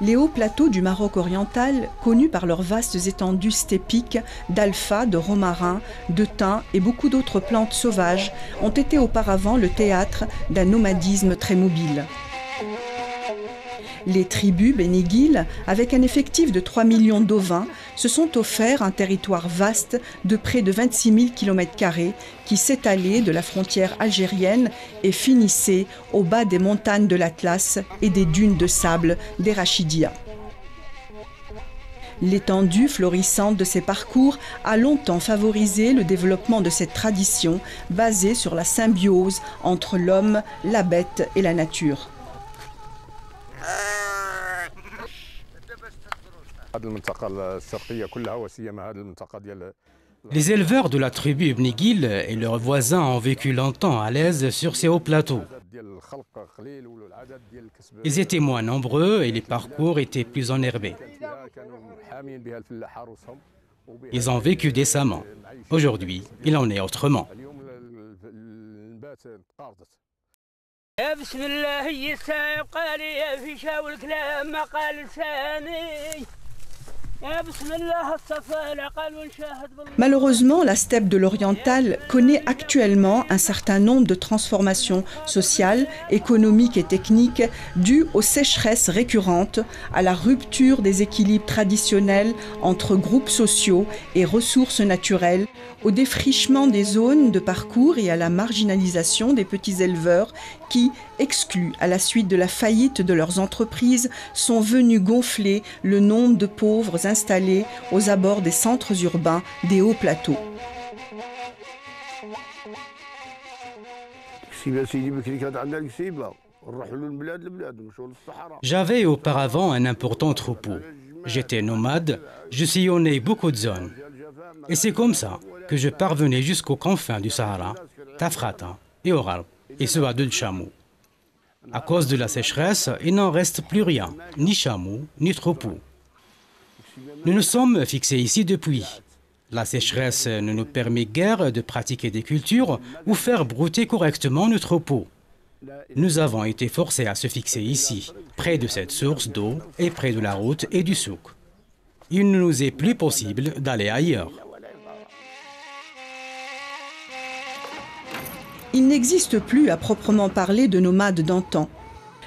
Les hauts plateaux du Maroc oriental, connus par leurs vastes étendues steppiques d'alfa, de romarin, de thym et beaucoup d'autres plantes sauvages, ont été auparavant le théâtre d'un nomadisme très mobile. Les tribus béniguiles, avec un effectif de 3 millions d'ovins, se sont offerts un territoire vaste de près de 26 000 km² qui s'étalait de la frontière algérienne et finissait au bas des montagnes de l'Atlas et des dunes de sable des Rachidia. L'étendue florissante de ces parcours a longtemps favorisé le développement de cette tradition basée sur la symbiose entre l'homme, la bête et la nature. Les éleveurs de la tribu Ibn Ghil et leurs voisins ont vécu longtemps à l'aise sur ces hauts plateaux. Ils étaient moins nombreux et les parcours étaient plus enherbés. Ils ont vécu décemment. Aujourd'hui, il en est autrement. Malheureusement, la steppe de l'Oriental connaît actuellement un certain nombre de transformations sociales, économiques et techniques dues aux sécheresses récurrentes, à la rupture des équilibres traditionnels entre groupes sociaux et ressources naturelles, au défrichement des zones de parcours et à la marginalisation des petits éleveurs qui, exclus à la suite de la faillite de leurs entreprises, sont venus gonfler le nombre de pauvres installés aux abords des centres urbains des hauts plateaux. J'avais auparavant un important troupeau. J'étais nomade, je sillonnais beaucoup de zones. Et c'est comme ça que je parvenais jusqu'aux confins du Sahara, Tafrata et Oral, et ce à 2 chameaux. À cause de la sécheresse, il n'en reste plus rien, ni chameaux, ni troupeaux. Nous nous sommes fixés ici depuis. La sécheresse ne nous permet guère de pratiquer des cultures ou faire brouter correctement nos troupeaux. Nous avons été forcés à se fixer ici, près de cette source d'eau et près de la route et du souk. Il ne nous est plus possible d'aller ailleurs. Il n'existe plus à proprement parler de nomades d'antan.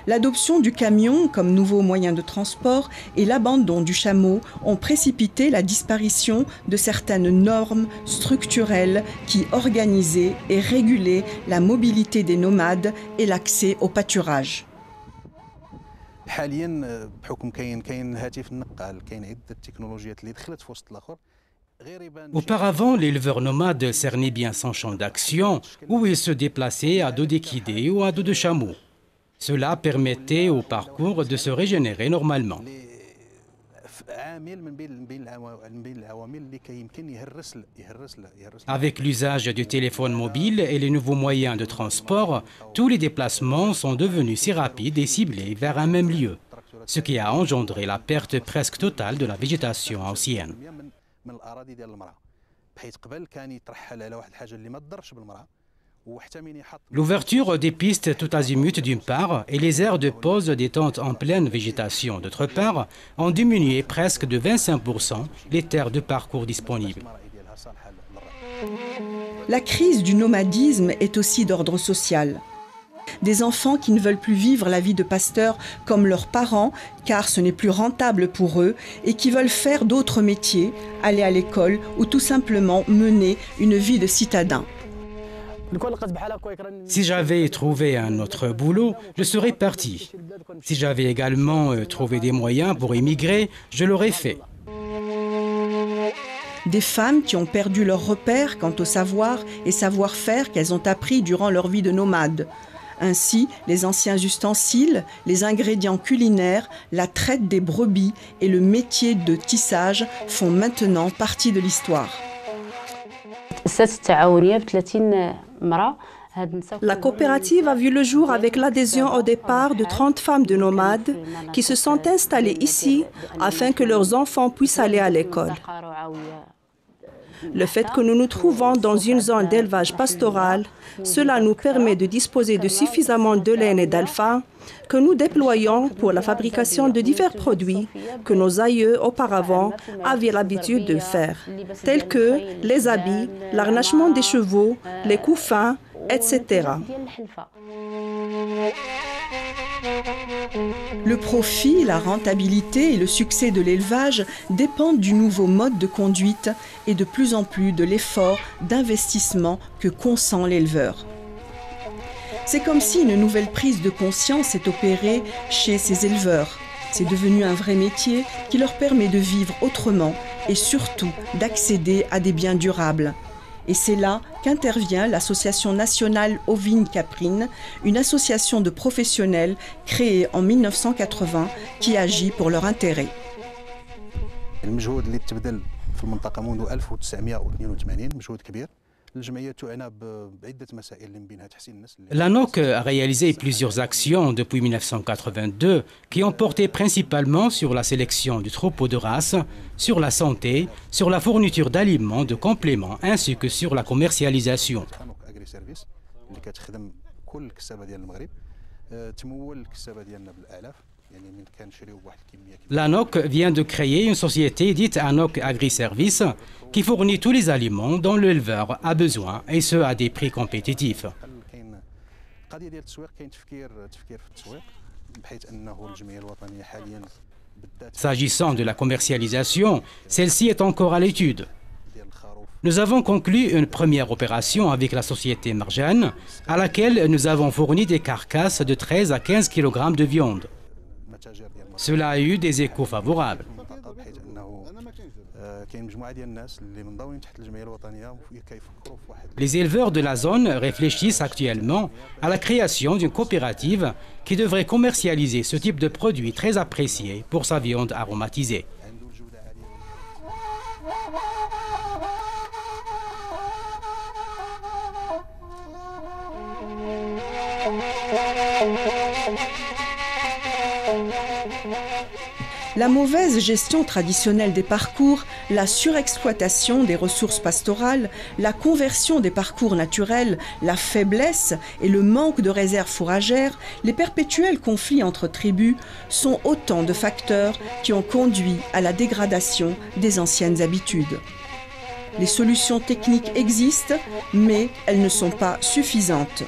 L'adoption du camion comme nouveau moyen de transport et l'abandon du chameau ont précipité la disparition de certaines normes structurelles qui organisaient et régulaient la mobilité des nomades et l'accès au pâturage. Auparavant, l'éleveur nomade cernait bien son champ d'action où il se déplaçait à dos d'équidés ou à dos de chameaux. Cela permettait au parcours de se régénérer normalement. Avec l'usage du téléphone mobile et les nouveaux moyens de transport, tous les déplacements sont devenus si rapides et ciblés vers un même lieu, ce qui a engendré la perte presque totale de la végétation ancienne. L'ouverture des pistes tout azimut d'une part et les aires de pose des tentes en pleine végétation d'autre part ont diminué presque de 25% les terres de parcours disponibles. La crise du nomadisme est aussi d'ordre social. Des enfants qui ne veulent plus vivre la vie de pasteur comme leurs parents, car ce n'est plus rentable pour eux, et qui veulent faire d'autres métiers, aller à l'école ou tout simplement mener une vie de citadin. Si j'avais trouvé un autre boulot, je serais parti. Si j'avais également trouvé des moyens pour émigrer, je l'aurais fait. Des femmes qui ont perdu leur repère quant au savoir et savoir-faire qu'elles ont appris durant leur vie de nomade. Ainsi, les anciens ustensiles, les ingrédients culinaires, la traite des brebis et le métier de tissage font maintenant partie de l'histoire. La coopérative a vu le jour avec l'adhésion au départ de 30 femmes de nomades qui se sont installées ici afin que leurs enfants puissent aller à l'école. Le fait que nous nous trouvons dans une zone d'élevage pastoral, cela nous permet de disposer de suffisamment de laine et d'alpha que nous déployons pour la fabrication de divers produits que nos aïeux auparavant avaient l'habitude de faire, tels que les habits, l'harnachement des chevaux, les couffins, etc. Le profit, la rentabilité et le succès de l'élevage dépendent du nouveau mode de conduite et de plus en plus de l'effort d'investissement que consent l'éleveur. C'est comme si une nouvelle prise de conscience s'est opérée chez ces éleveurs. C'est devenu un vrai métier qui leur permet de vivre autrement et surtout d'accéder à des biens durables. Et c'est là qu'intervient l'Association nationale ovine caprine, une association de professionnels créée en 1980 qui agit pour leur intérêt. L'ANOC a réalisé plusieurs actions depuis 1982 qui ont porté principalement sur la sélection du troupeau de race, sur la santé, sur la fourniture d'aliments, de compléments, ainsi que sur la commercialisation. L'ANOC vient de créer une société dite ANOC Agri-Service qui fournit tous les aliments dont l'éleveur a besoin et ce à des prix compétitifs. S'agissant de la commercialisation, celle-ci est encore à l'étude. Nous avons conclu une première opération avec la société Marjane à laquelle nous avons fourni des carcasses de 13 à 15 kg de viande. Cela a eu des échos favorables. Les éleveurs de la zone réfléchissent actuellement à la création d'une coopérative qui devrait commercialiser ce type de produit très apprécié pour sa viande aromatisée. La mauvaise gestion traditionnelle des parcours, la surexploitation des ressources pastorales, la conversion des parcours naturels, la faiblesse et le manque de réserves fourragères, les perpétuels conflits entre tribus sont autant de facteurs qui ont conduit à la dégradation des anciennes habitudes. Les solutions techniques existent, mais elles ne sont pas suffisantes.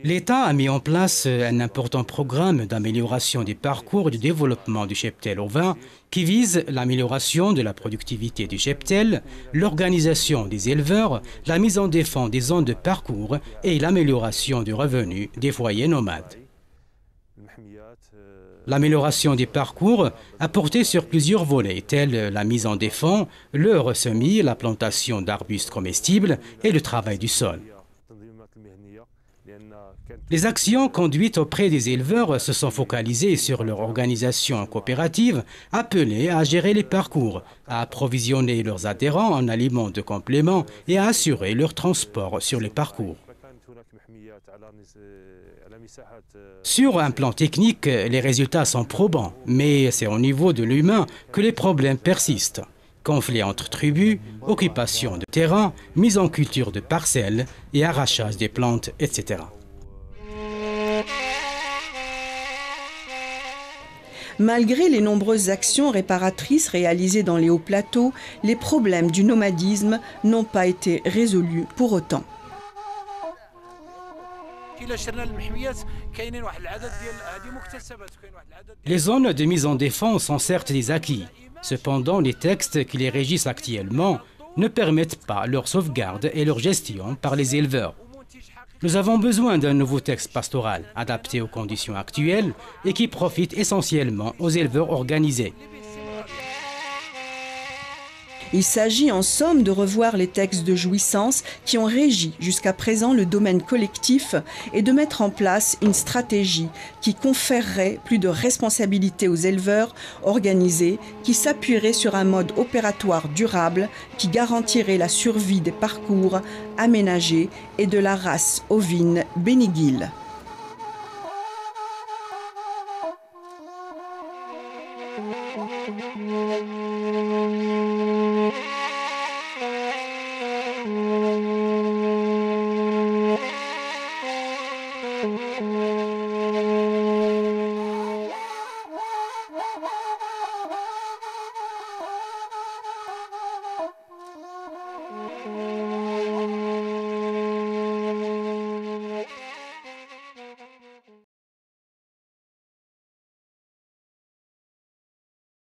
L'État a mis en place un important programme d'amélioration des parcours et du développement du cheptel ovin qui vise l'amélioration de la productivité du cheptel, l'organisation des éleveurs, la mise en défense des zones de parcours et l'amélioration du revenu des foyers nomades. L'amélioration des parcours a porté sur plusieurs volets, tels la mise en défense, le ressemis, la plantation d'arbustes comestibles et le travail du sol. Les actions conduites auprès des éleveurs se sont focalisées sur leur organisation coopérative appelée à gérer les parcours, à approvisionner leurs adhérents en aliments de complément et à assurer leur transport sur les parcours. Sur un plan technique, les résultats sont probants, mais c'est au niveau de l'humain que les problèmes persistent. Conflits entre tribus, occupation de terrain, mise en culture de parcelles et arrachage des plantes, etc. Malgré les nombreuses actions réparatrices réalisées dans les hauts plateaux, les problèmes du nomadisme n'ont pas été résolus pour autant. Les zones de mise en défense sont certes des acquis. Cependant, les textes qui les régissent actuellement ne permettent pas leur sauvegarde et leur gestion par les éleveurs. Nous avons besoin d'un nouveau texte pastoral adapté aux conditions actuelles et qui profite essentiellement aux éleveurs organisés. Il s'agit en somme de revoir les textes de jouissance qui ont régi jusqu'à présent le domaine collectif et de mettre en place une stratégie qui conférerait plus de responsabilité aux éleveurs organisés, qui s'appuierait sur un mode opératoire durable qui garantirait la survie des parcours aménagés et de la race ovine Béniguil. Thank you.